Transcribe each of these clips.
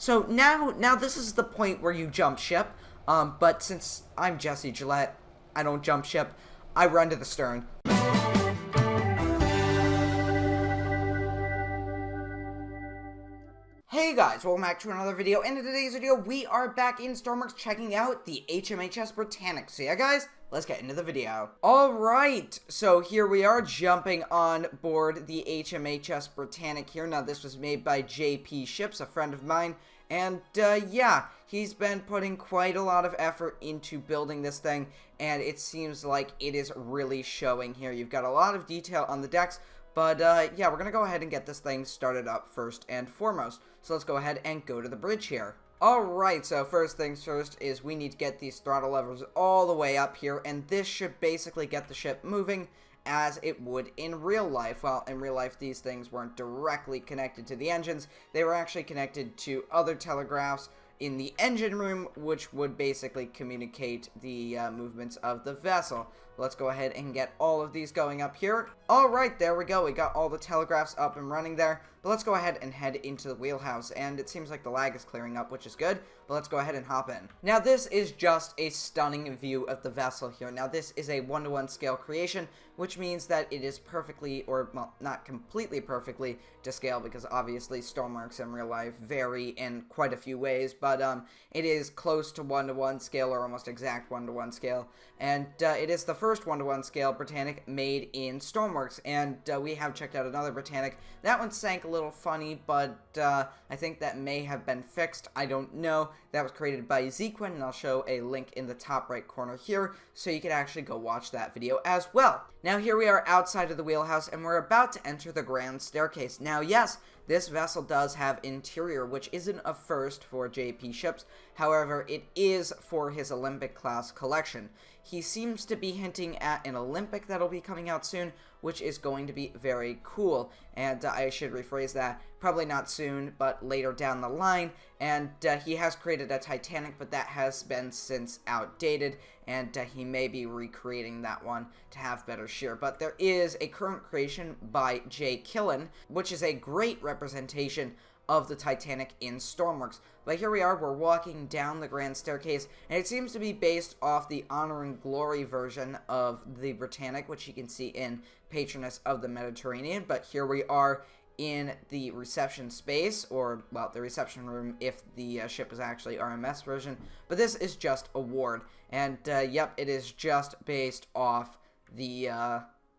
So now this is the point where you jump ship. But since I'm Jesse Gillett, I don't jump ship. I run to the stern. Hey guys, welcome back to another video. And in today's video, we are back in Stormworks checking out the HMHS Britannic. So yeah guys, let's get into the video. Alright, so here we are jumping on board the HMHS Britannic here. Now this was made by JPships, a friend of mine. And yeah, he's been putting quite a lot of effort into building this thing. And it seems like it is really showing here. You've got a lot of detail on the decks. But, yeah, we're going to go ahead and get this thing started up first and foremost. So let's go ahead and go to the bridge here. Alright, so first things first is we need to get these throttle levers all the way up here. And this should basically get the ship moving as it would in real life. Well, in real life, these things weren't directly connected to the engines. They were actually connected to other telegraphs in the engine room, which would basically communicate the movements of the vessel. Let's go ahead and get all of these going up here. Alright, there we go. We got all the telegraphs up and running there. But let's go ahead and head into the wheelhouse. And it seems like the lag is clearing up, which is good. But let's go ahead and hop in. Now, this is just a stunning view of the vessel here. Now, this is a 1-to-1 scale creation, which means that it is perfectly, or, well, not completely perfectly to scale, because obviously Stormworks in real life vary in quite a few ways. But it is close to 1-to-1 scale, or almost exact 1-to-1 scale. And it is the first 1-to-1 scale Britannic made in Stormworks. And we have checked out another Britannic. That one sank a little funny, but I think that may have been fixed. I don't know. That was created by Zequin, and I'll show a link in the top right corner here, so you can actually go watch that video as well. Now here we are outside of the wheelhouse, and we're about to enter the grand staircase. Now yes, this vessel does have interior, which isn't a first for JPships. However, it is for his Olympic class collection. He seems to be hinting at an Olympic that'll be coming out soon, which is going to be very cool. And I should rephrase that, probably not soon, but later down the line. And he has created a Titanic, but that has been since outdated, and he may be recreating that one to have better shear. But there is a current creation by Gillett, which is a great representation of the Titanic in Stormworks. But here we are, we're walking down the grand staircase, and it seems to be based off the Honor and Glory version of the Britannic, which you can see in Patroness of the Mediterranean. But here we are in the reception space, or, well, the reception room if the ship was actually RMS version. But this is just a ward, and yep, it is just based off the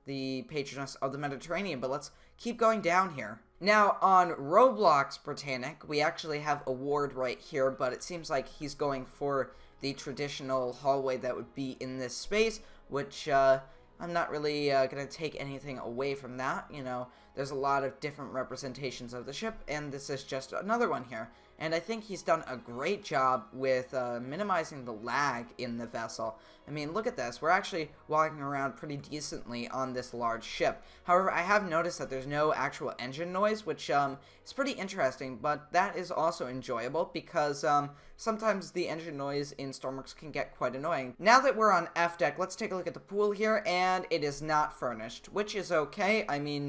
Patroness of the Mediterranean. But let's keep going down here. Now, on Roblox Britannic, we actually have a ward right here, but it seems like he's going for the traditional hallway that would be in this space, which I'm not really going to take anything away from that. You know, there's a lot of different representations of the ship, and this is just another one here. And I think he's done a great job with minimizing the lag in the vessel. I mean, look at this. We're actually walking around pretty decently on this large ship. However, I have noticed that there's no actual engine noise, which is pretty interesting, but that is also enjoyable because sometimes the engine noise in Stormworks can get quite annoying. Now that we're on F deck, let's take a look at the pool here, and it is not furnished, which is okay. I mean,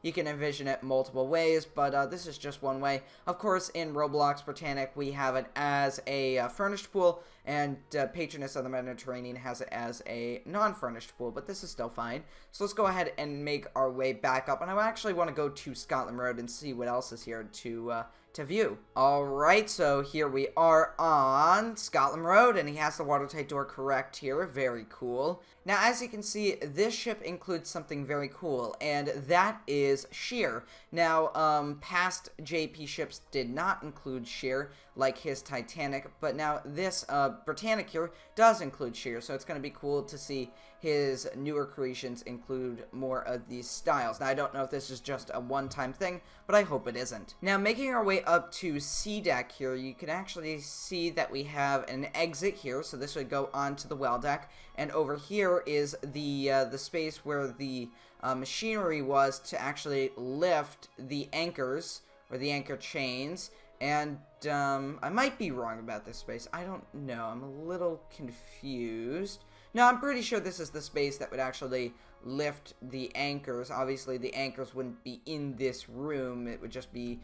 you can envision it multiple ways, but this is just one way. Of course, in Roblox Britannic, we have it as a furnished pool, and Patroness of the Mediterranean has it as a non-furnished pool, but this is still fine. So let's go ahead and make our way back up, and I actually want to go to Scotland Road and see what else is here to view. Alright, so here we are on Scotland Road, and he has the watertight door correct here. Very cool. Now, as you can see, this ship includes something very cool, and that is shear. Now, past JPships did not include shear, like his Titanic, but now this Britannic here does include shear, so it's going to be cool to see his newer creations include more of these styles. Now, I don't know if this is just a one-time thing, but I hope it isn't. Now, making our way up to C deck here, you can actually see that we have an exit here, so this would go onto the well deck, and over here is the space where the machinery was to actually lift the anchors, or the anchor chains, and I might be wrong about this space. I don't know. I'm a little confused. No, I'm pretty sure this is the space that would actually lift the anchors. Obviously, the anchors wouldn't be in this room. It would just be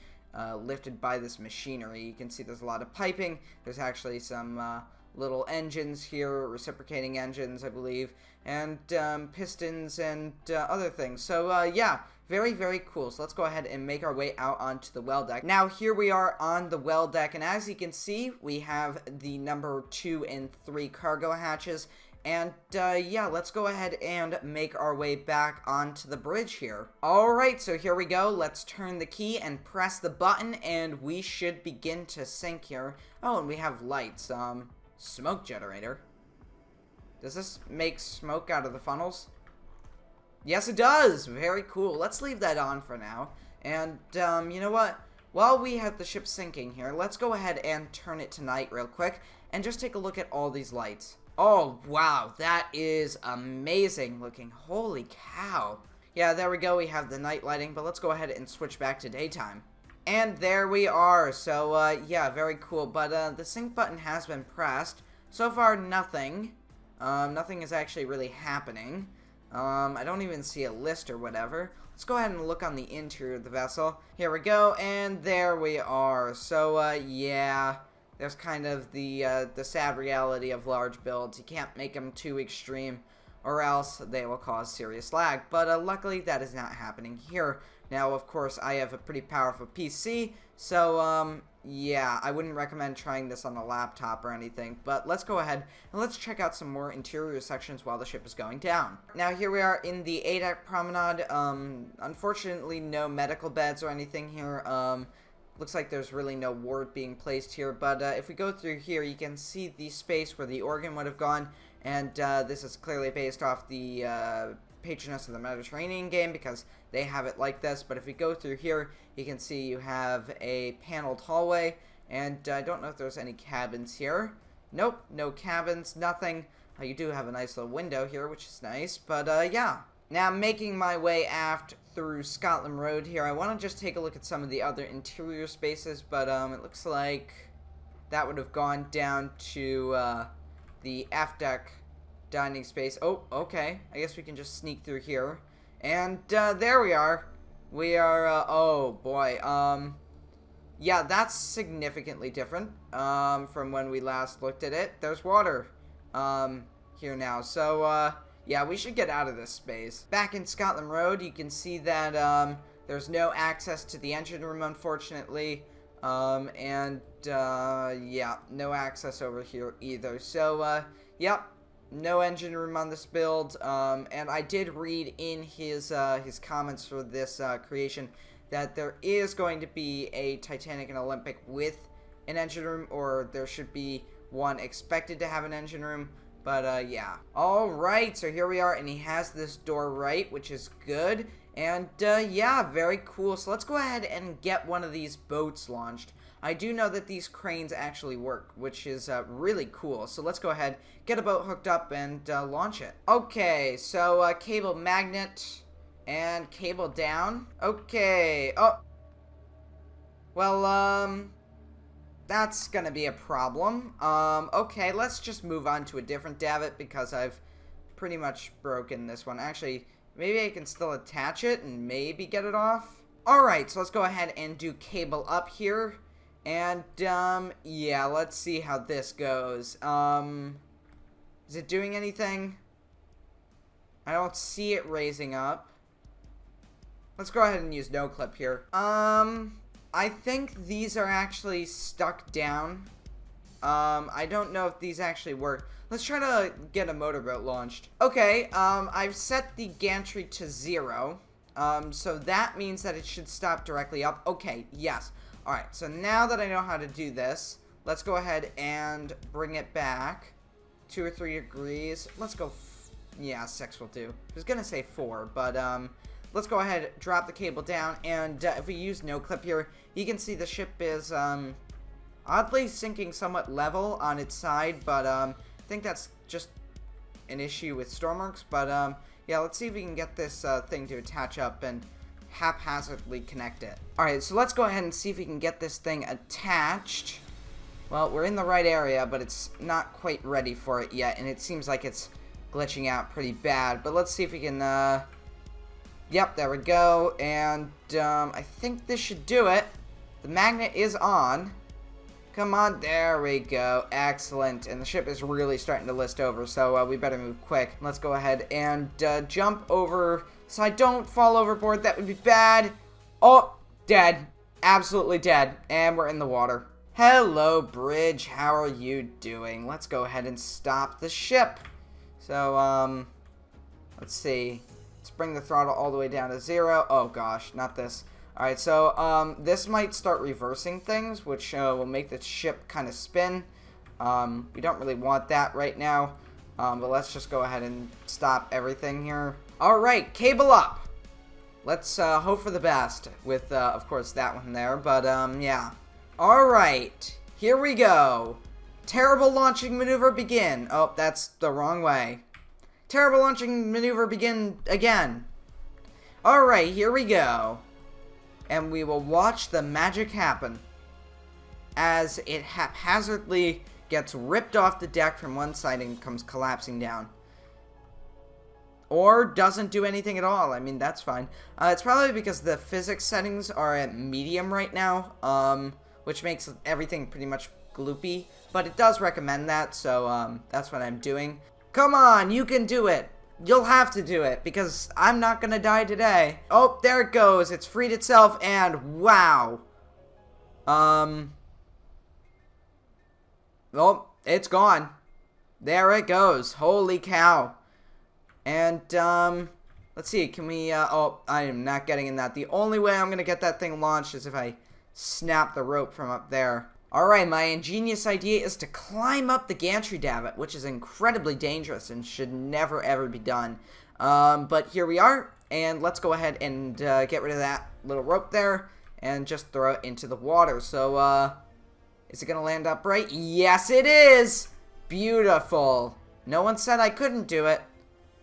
lifted by this machinery. You can see there's a lot of piping. There's actually some little engines here, reciprocating engines, I believe, and pistons and other things. So yeah, very, very cool. So let's go ahead and make our way out onto the well deck. Now here we are on the well deck, and as you can see, we have the number 2 and 3 cargo hatches. And, yeah, let's go ahead and make our way back onto the bridge here. Alright, so here we go. Let's turn the key and press the button, and we should begin to sink here. Oh, and we have lights. Smoke generator. Does this make smoke out of the funnels? Yes, it does! Very cool. Let's leave that on for now. And, you know what? While we have the ship sinking here, let's go ahead and turn it to night real quick, and just take a look at all these lights. Oh, wow, that is amazing looking. Holy cow. Yeah, there we go. We have the night lighting, but let's go ahead and switch back to daytime. And there we are. So, yeah, very cool. But, the sync button has been pressed. So far, nothing. Nothing is actually really happening. I don't even see a list or whatever. Let's go ahead and look on the interior of the vessel. Here we go, and there we are. So, yeah. There's kind of the sad reality of large builds. You can't make them too extreme, or else they will cause serious lag. But luckily, that is not happening here. Now, of course, I have a pretty powerful PC, so yeah, I wouldn't recommend trying this on a laptop or anything. But let's go ahead and let's check out some more interior sections while the ship is going down. Now, here we are in the A-deck promenade. Unfortunately, no medical beds or anything here. Looks like there's really no ward being placed here, but if we go through here, you can see the space where the organ would have gone, and this is clearly based off the Patroness of the Mediterranean game, because they have it like this. But if we go through here, you can see you have a paneled hallway, and I don't know if there's any cabins here. Nope, no cabins, nothing. You do have a nice little window here, which is nice, but yeah. Now, making my way aft through Scotland Road here, I want to just take a look at some of the other interior spaces, but it looks like that would have gone down to the aft deck dining space. Oh, okay. I guess we can just sneak through here. And there we are. We are, oh boy. Yeah, that's significantly different from when we last looked at it. There's water here now, so yeah, we should get out of this space. Back in Scotland Road, you can see that there's no access to the engine room, unfortunately. And yeah, no access over here either. So, yep, no engine room on this build. And I did read in his comments for this creation that there is going to be a Titanic and Olympic with an engine room, or there should be one expected to have an engine room. But, yeah. Alright, so here we are, and he has this door right, which is good. And, yeah, very cool. So let's go ahead and get one of these boats launched. I do know that these cranes actually work, which is really cool. So let's go ahead, get a boat hooked up, and launch it. Okay, so cable magnet and cable down. Okay. Oh. Well, that's gonna be a problem. Okay, let's just move on to a different davit because I've pretty much broken this one. Actually, maybe I can still attach it and maybe get it off. Alright, so let's go ahead and do cable up here. And, yeah, let's see how this goes. Is it doing anything? I don't see it raising up. Let's go ahead and use no clip here. I think these are actually stuck down. I don't know if these actually work. Let's try to get a motorboat launched. Okay, I've set the gantry to 0. So that means that it should stop directly up. Okay, yes. Alright, so now that I know how to do this, let's go ahead and bring it back 2 or 3 degrees. Let's go, yeah, 6 will do. I was gonna say 4, but, let's go ahead, drop the cable down, and if we use no clip here, you can see the ship is, oddly sinking somewhat level on its side, but, I think that's just an issue with Stormworks, but, yeah, let's see if we can get this, thing to attach up and haphazardly connect it. Alright, so let's go ahead and see if we can get this thing attached. Well, we're in the right area, but it's not quite ready for it yet, and it seems like it's glitching out pretty bad, but let's see if we can, yep, there we go, and, I think this should do it. The magnet is on. Come on, there we go. Excellent. And the ship is really starting to list over, so we better move quick. Let's go ahead and jump over so I don't fall overboard. That would be bad. Oh, dead. Absolutely dead. And we're in the water. Hello, bridge. How are you doing? Let's go ahead and stop the ship. So, let's see. Let's bring the throttle all the way down to 0. Oh, gosh. Not this. Alright, so, this might start reversing things, which will make the ship kind of spin. We don't really want that right now, but let's just go ahead and stop everything here. Alright, cable up! Let's hope for the best with, of course, that one there, but, yeah. Alright, here we go. Terrible launching maneuver begin. Oh, that's the wrong way. Terrible launching maneuver begin again. Alright, here we go. And we will watch the magic happen as it haphazardly gets ripped off the deck from one side and comes collapsing down. Or doesn't do anything at all. I mean, that's fine. It's probably because the physics settings are at medium right now, which makes everything pretty much gloopy. But it does recommend that, so that's what I'm doing. Come on, you can do it. You'll have to do it, because I'm not gonna die today. Oh, there it goes. It's freed itself, and wow. Oh, it's gone. There it goes. Holy cow. And, let's see. Can we, oh, I am not getting in that. The only way I'm gonna get that thing launched is if I snap the rope from up there. Alright, my ingenious idea is to climb up the gantry davit, which is incredibly dangerous and should never ever be done. But here we are, and let's go ahead and get rid of that little rope there and just throw it into the water. So, is it going to land upright? Yes, it is! Beautiful. No one said I couldn't do it,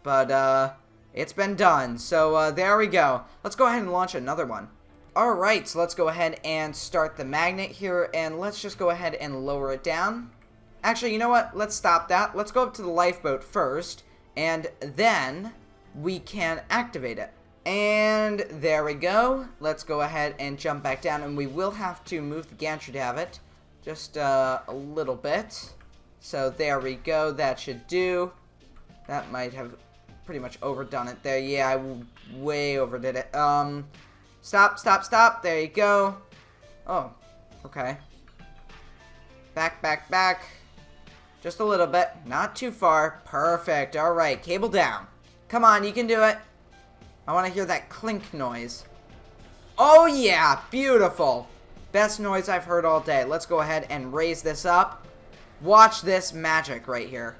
but it's been done. So, there we go. Let's go ahead and launch another one. Alright, so let's go ahead and start the magnet here, and let's just go ahead and lower it down. Actually, you know what? Let's stop that. Let's go up to the lifeboat first, and then we can activate it. And there we go. Let's go ahead and jump back down, and we will have to move the gantry davit just a little bit. So there we go. That should do. That might have pretty much overdone it there. Yeah, I way overdid it. Stop, stop, stop. There you go. Oh, okay. Back, back, back. Just a little bit. Not too far. Perfect. Alright, cable down. Come on, you can do it. I want to hear that clink noise. Oh, yeah. Beautiful. Best noise I've heard all day. Let's go ahead and raise this up. Watch this magic right here.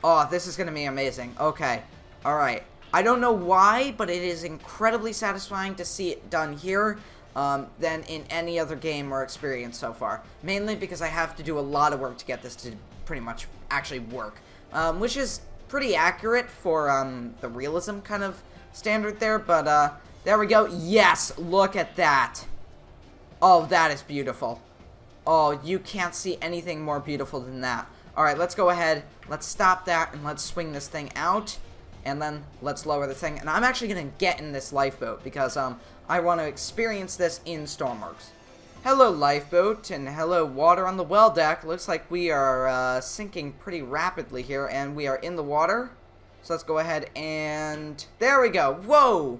Oh, this is going to be amazing. Okay. Alright. I don't know why, but it is incredibly satisfying to see it done here than in any other game or experience so far. Mainly because I have to do a lot of work to get this to pretty much actually work. Which is pretty accurate for the realism kind of standard there, but there we go. Yes, look at that. Oh, that is beautiful. Oh, you can't see anything more beautiful than that. Alright, let's go ahead. Let's stop that and let's swing this thing out. And then let's lower the thing. And I'm actually going to get in this lifeboat because I want to experience this in Stormworks. Hello, lifeboat, and hello, water on the well deck. Looks like we are sinking pretty rapidly here, and we are in the water. So let's go ahead and... There we go. Whoa!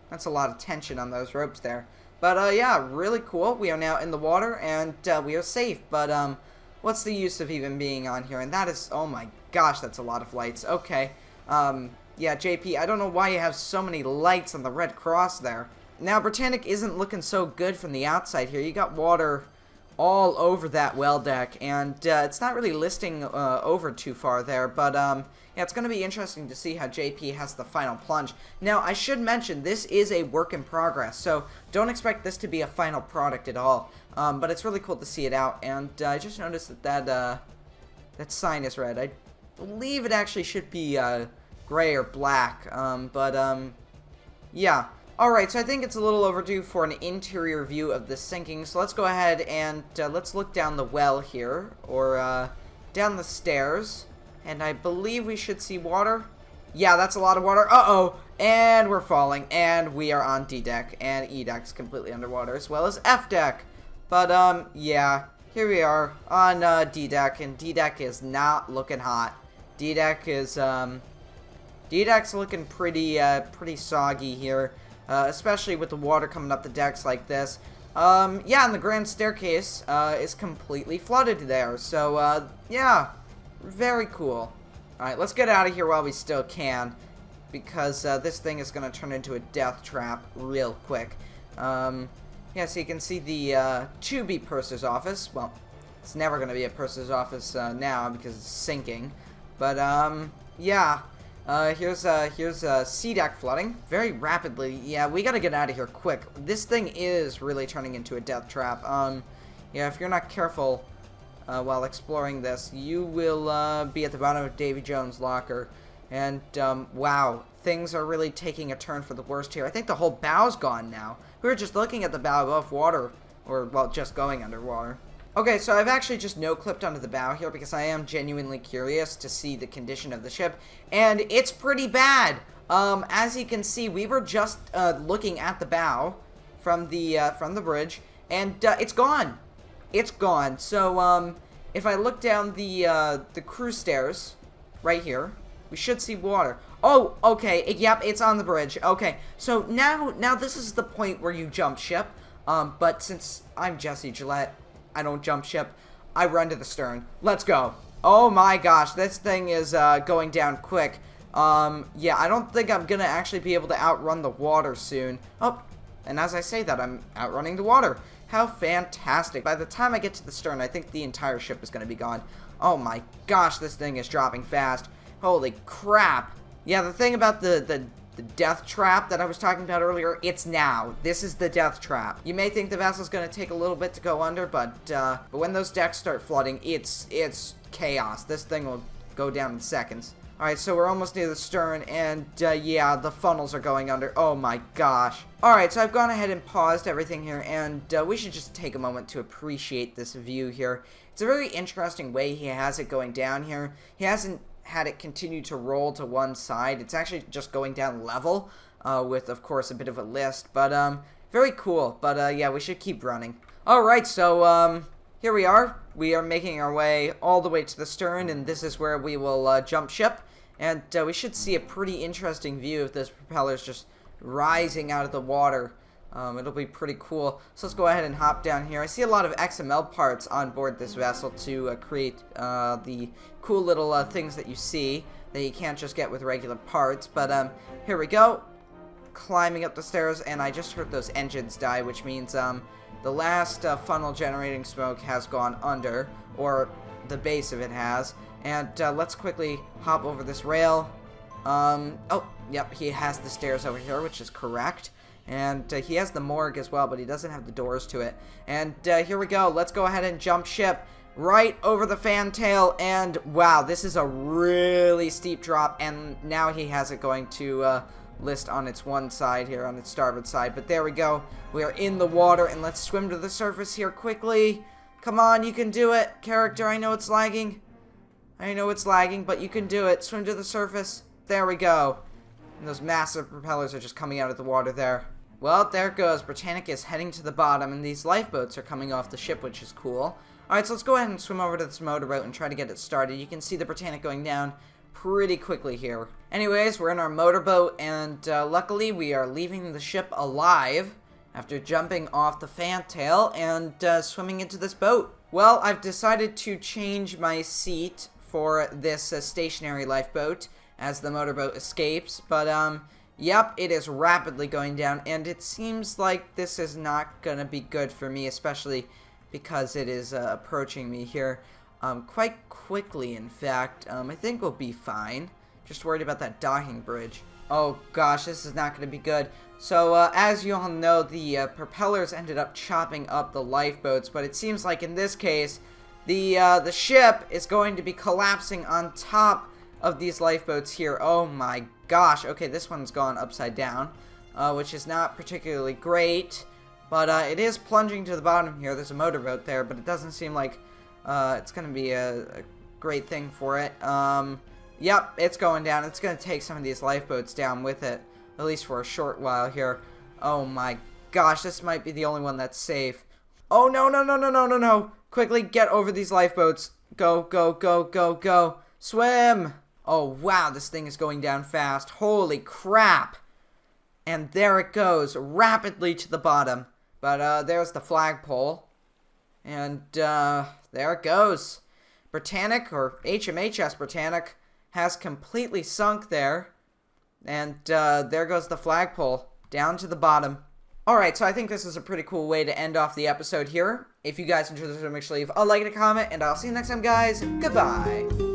That's a lot of tension on those ropes there. But, yeah, really cool. We are now in the water, and we are safe. But, what's the use of even being on here? And that is... Oh, my gosh, that's a lot of lights. Okay. Yeah, JP, I don't know why you have so many lights on the red cross there. Now, Britannic isn't looking so good from the outside here. You got water all over that well deck, and it's not really listing over too far there, but yeah, it's going to be interesting to see how JP has the final plunge. Now, I should mention, this is a work in progress, so don't expect this to be a final product at all, but it's really cool to see it out, and I just noticed that that sign is red. I believe it actually should be gray or black, yeah. Alright, so I think it's a little overdue for an interior view of the sinking, so let's go ahead and let's look down the well here, or down the stairs, and I believe we should see water. Yeah, that's a lot of water. Uh-oh, and we're falling, and we are on D deck, and E deck's completely underwater, as well as F deck. But, yeah, here we are on, D-Deck, and D-Deck is not looking hot. D-Deck is, D-Deck's looking pretty soggy here, especially with the water coming up the decks like this. Yeah, and the grand staircase, is completely flooded there, so, yeah, very cool. Alright, let's get out of here while we still can, because, this thing is gonna turn into a death trap real quick. Yeah, so you can see the, to-be purser's office. Well, it's never going to be a purser's office, now because it's sinking. But, yeah. Here's C-deck flooding very rapidly. Yeah, we got to get out of here quick. This thing is really turning into a death trap. Yeah, if you're not careful, while exploring this, you will, be at the bottom of Davy Jones' locker. And, wow. Things are really taking a turn for the worst here. I think the whole bow's gone now. We were just looking at the bow above water, or, well, just going underwater. Okay, so I've actually just no-clipped onto the bow here because I am genuinely curious to see the condition of the ship, and it's pretty bad. As you can see, we were just looking at the bow from the bridge, and it's gone. It's gone. So if I look down the crew stairs right here, we should see water. Oh, okay. Yep, it's on the bridge. Okay, so now this is the point where you jump ship. But since I'm Jesse Gillett, I don't jump ship. I run to the stern. Let's go. Oh my gosh, this thing is going down quick. Yeah, I don't think I'm gonna actually be able to outrun the water soon. Oh, and as I say that, I'm outrunning the water. How fantastic. By the time I get to the stern, I think the entire ship is gonna be gone. Oh my gosh, this thing is dropping fast. Holy crap. Yeah, the thing about the death trap that I was talking about earlier, it's now. This is the death trap. You may think the vessel's going to take a little bit to go under, but when those decks start flooding, it's chaos. This thing will go down in seconds. Alright, so we're almost near the stern, and yeah, the funnels are going under. Oh my gosh. Alright, so I've gone ahead and paused everything here, and we should just take a moment to appreciate this view here. It's a very interesting way he has it going down here. He hasn't had it continue to roll to one side. It's actually just going down level, with, of course, a bit of a list, but, very cool, but, yeah, we should keep running. Alright, so, here we are. We are making our way all the way to the stern, and this is where we will, jump ship, and, we should see a pretty interesting view of this propeller's just rising out of the water. It'll be pretty cool. So let's go ahead and hop down here. I see a lot of XML parts on board this vessel to create the cool little things that you see that you can't just get with regular parts. But here we go. Climbing up the stairs, and I just heard those engines die, which means the last funnel generating smoke has gone under, or the base of it has. And let's quickly hop over this rail. Oh, yep, he has the stairs over here, which is correct. And he has the morgue as well, but he doesn't have the doors to it. And here we go. Let's go ahead and jump ship right over the fantail. And wow, this is a really steep drop. And now he has it going to list on its one side here, on its starboard side. But there we go. We are in the water, and let's swim to the surface here quickly. Come on, you can do it. Character, I know it's lagging. I know it's lagging, but you can do it. Swim to the surface. There we go. And those massive propellers are just coming out of the water there. Well, there it goes. Britannic is heading to the bottom, and these lifeboats are coming off the ship, which is cool. Alright, so let's go ahead and swim over to this motorboat and try to get it started. You can see the Britannic going down pretty quickly here. Anyways, we're in our motorboat, and luckily we are leaving the ship alive after jumping off the fantail and swimming into this boat. Well, I've decided to change my seat for this stationary lifeboat as the motorboat escapes, but yep, it is rapidly going down, and it seems like this is not gonna be good for me, especially because it is approaching me here quite quickly, in fact. I think we'll be fine. Just worried about that docking bridge. Oh gosh, this is not gonna be good. So, as you all know, the propellers ended up chopping up the lifeboats, but it seems like in this case, the ship is going to be collapsing on top of these lifeboats here. Oh my gosh. Okay, this one's gone upside down, which is not particularly great, but it is plunging to the bottom here. There's a motorboat there, but it doesn't seem like it's going to be a great thing for it. Yep, it's going down. It's going to take some of these lifeboats down with it, at least for a short while here. Oh my gosh, this might be the only one that's safe. Oh, no, no, no, no, no, no, no. Quickly get over these lifeboats. Go, go, go, go, go. Swim. Oh, wow, this thing is going down fast. Holy crap. And there it goes, rapidly to the bottom. But there's the flagpole. And there it goes. Britannic, or HMHS Britannic, has completely sunk there. And there goes the flagpole, down to the bottom. Alright, so I think this is a pretty cool way to end off the episode here. If you guys enjoyed this video, make sure to leave a like and a comment, and I'll see you next time, guys. Goodbye.